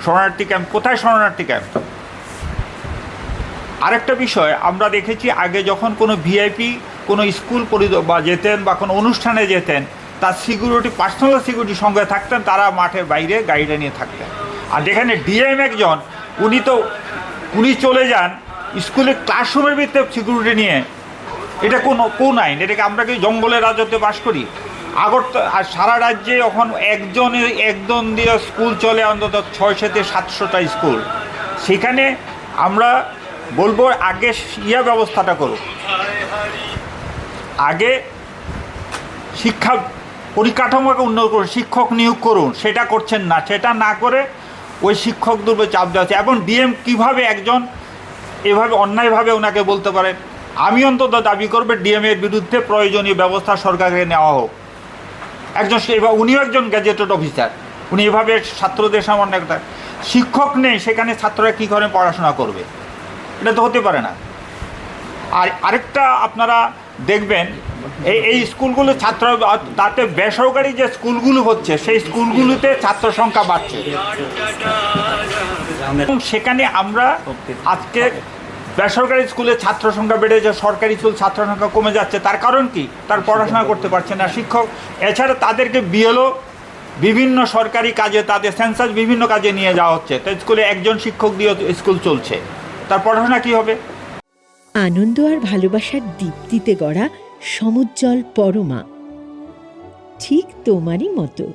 শরণার্থী ক্যাম্প কোথায়? শরণার্থী ক্যাম্প। আরেকটা বিষয় আমরা দেখেছি, আগে যখন কোনো ভিআইপি কোনো স্কুল বা যেতেন বা কোনো অনুষ্ঠানে যেতেন, তার সিকিউরিটি, পার্সোনাল সিকিউরিটি সঙ্গে থাকতেন, তারা মাঠের বাইরে গাড়িটা নিয়ে থাকতেন। আর যেখানে ডিএম একজন, উনি চলে যান স্কুলের ক্লাসরুমের ভিতরে সিকিউরিটি নিয়ে। এটা কোন আইন? এটাকে আমরা কি জঙ্গলের রাজত্বে বাস করি? আর সারা রাজ্যে এখন একজন দিয়ে স্কুল চলে অন্তত 600-700টা স্কুল। সেখানে আমরা বলবো আগে ব্যবস্থাটা করুন, আগে শিক্ষা পরিকাঠামোকে উন্নত করুন, শিক্ষক নিয়োগ করুন। সেটা করছেন না। সেটা না করে ওই শিক্ষকদের উপর চাপ দেওয়া হচ্ছে। এবং ডিএম কীভাবে একজন এভাবে অন্যায়ভাবে ওনাকে বলতে পারেন? আমি অন্তত দাবি করবে ডিএমের বিরুদ্ধে প্রয়োজনীয় ব্যবস্থা সরকারকে নেওয়া হোক। উনিও একজন গ্যাজেটেড অফিসার, উনি এভাবে ছাত্রদের সামান্য একটা শিক্ষক নেই, সেখানে ছাত্ররা কী করে পড়াশোনা করবে? এটা তো হতে পারে না। আর আরেকটা আপনারা দেখবেন, এই স্কুলগুলো তাতে বেসরকারি যে স্কুলগুলো হচ্ছে, সেই স্কুলগুলোতে ছাত্র সংখ্যা বাড়ছে। এবং সেখানে আমরা আজকে বেসরকারি স্কুলে ছাত্র সংখ্যা বেড়েছে, সরকারি স্কুল ছাত্র সংখ্যা কমে যাচ্ছে। তার কারণ কি? তার পড়াশোনা করতে পারছে না শিক্ষক। এছাড়া তাদেরকে বিএলও বিভিন্ন সরকারি কাজে, তাদের সেন্সাস বিভিন্ন কাজে নিয়ে যাওয়া হচ্ছে। তো স্কুলে একজন শিক্ষক দিয়ে স্কুল চলছে, তার পড়াশোনা কি হবে? আনন্দ আর ভালোবাসার দীপ্তিতে গড়া সমুজ্জ্বল পরমা, ঠিক তোমারই মতো।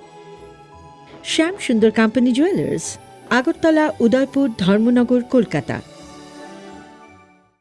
শ্যাম সুন্দর কোম্পানি জুয়েলার্স, আগরতলা, উদয়পুর, ধর্মনগর, কলকাতা।